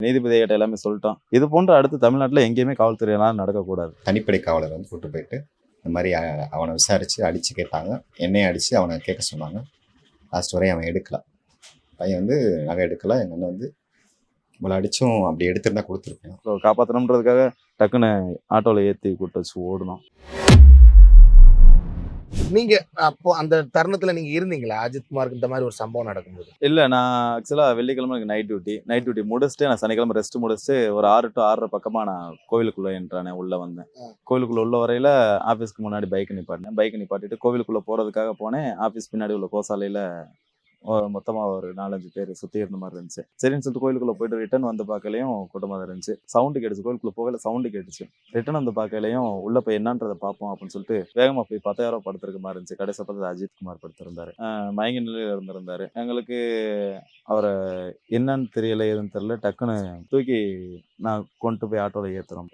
நீதிபதி கிட்ட எல்லாமே சொல்லிட்டோம். இது போன்ற அடுத்து தமிழ்நாட்டுல எங்கேயுமே காவல்துறையெல்லாம் நடக்கக்கூடாது. தனிப்படை காவலர் வந்து கூட்டு போயிட்டு இந்த மாதிரி அவனை விசாரிச்சு அடிச்சு கேட்டாங்க. என்னையும் அடிச்சு அவனை கேட்க சொன்னாங்க. லாஸ்ட் வரையும் அவன் எடுக்கல. பையன் வந்து நகை எடுக்கல. எங்க அண்ணன் வந்து இவ்வளோ அடிச்சும் அப்படி எடுத்திருந்தா கொடுத்துருப்பேன். ஸோ காப்பாற்றணுன்றதுக்காக டக்குன்னு ஆட்டோவில் ஏற்றி கூட்டு வச்சு ஓடணும். நீங்க அப்போ அந்த தருணத்துல நீங்க இருந்தீங்களா? அஜித்குமாருக்கு இந்த மாதிரி ஒரு சம்பவம் நடக்கும்போது? இல்லை, நான் ஆக்சுவலாக வெள்ளிக்கிழமை எனக்கு நைட் டியூட்டி முடிச்சுட்டு நான் சனிக்கிழமை ரெஸ்ட் முடிச்சுட்டு ஒரு 6 to 6:30 பக்கமாக நான் கோவிலுக்குள்ளே என்ட்ரானே உள்ளே வந்தேன். கோவிலுக்குள்ளே உள்ள வரையில் ஆஃபீஸ்க்கு முன்னாடி பைக் நிப்பாட்டிட்டு கோவிலுக்குள்ளே போகிறதுக்காக போனேன். ஆஃபீஸ் பின்னாடி உள்ள கோசாலையில் மொத்தமாக ஒரு 4-5 பேர் சுற்றி இருந்த மாதிரி இருந்துச்சு. சரின்னு சொல்லிட்டு கோயிலுக்குள்ளே போயிட்டு ரிட்டர்ன் வந்து பார்க்கலையும் கூட்டமாக தான் இருந்துச்சு. சவுண்டு கேட்டுச்சு, கோயிலுக்குள்ளே போகல சவுண்டு கேட்டுச்சு. ரிட்டர்ன் வந்து பார்க்கலையும் உள்ளே போய் என்னன்றதை பார்ப்போம் அப்படின்னு சொல்லிட்டு வேகமாக போய் 10,000 படுத்திருக்க மாதிரி இருந்துச்சு. கடைசி பார்த்தது அஜித்குமார் படுத்திருந்தாரு. மயங்க நிலையில் இருந்திருந்தாரு. எங்களுக்கு அவரை என்னன்னு தெரியல, எதுன்னு தெரியல. டக்குன்னு தூக்கி நான் கொண்டு போய் ஆட்டோவில் ஏற்றுறோம்.